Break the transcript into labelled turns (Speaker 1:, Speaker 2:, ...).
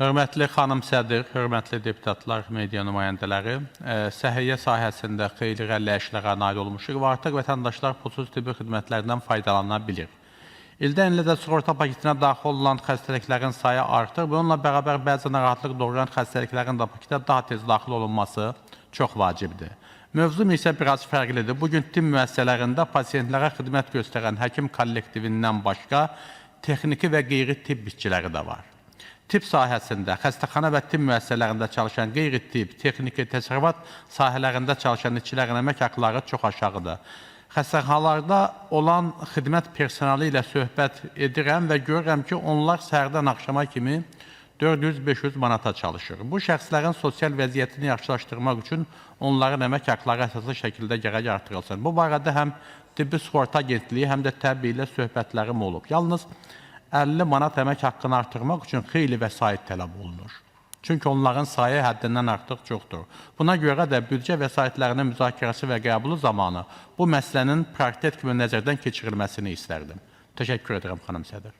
Speaker 1: Hörmətli xanım sədr, hörmətli deputatlar, media nümayəndələri, səhiyyə sahəsində xeyli irəliləyişlərə nail olmuşuq və artıq vətəndaşlar pulsuz tibbi xidmətlərdən faydalana bilir. İldən ilə də sığorta paketinə daxil olan xəstəliklərin sayı artır. Bununla bərabər bəzi narahatlıq doğuran xəstəliklərin də paketə daha tez daxil olunması çox vacibdir. Mövzum isə biraz fərqlidir. Bugün tibb müəssisələrində pasientlərə xidmət göstərən həkim kollektivindən başqa texniki və qeyri-tibb işçiləri də var. Tibb sahəsində, xəstəxana və tibb müəssisələrində çalışan qeyri-tibb, texniki, təsərrüfat sahələrində çalışan işçilərin əmək haqqları çox aşağıdır. Xəstəxanalarda olan xidmət personalı ilə söhbət edirəm və görürəm ki, onlar səhərdən axşama kimi 400-500 manata çalışır. Bu şəxslərin sosial vəziyyətini yaxşılaşdırmaq üçün onların əmək haqqları əsaslı şəkildə gərək artırılsın. Bu barədə həm tibbi sığorta agentliyi, həm də təbii ilə söhbətlərim olub. Yalnız 50 manat əmək haqqını artırmaq üçün xeyli vəsait tələb olunur. Çünki onların sayı həddindən artıq çoxdur. Buna görə də büdcə vəsaitlərinin müzakirəsi və qəbulu zamanı bu məsələnin prioritet kimi nəzərdən keçirilməsini istərdim. Təşəkkür edirəm, xanım sədr.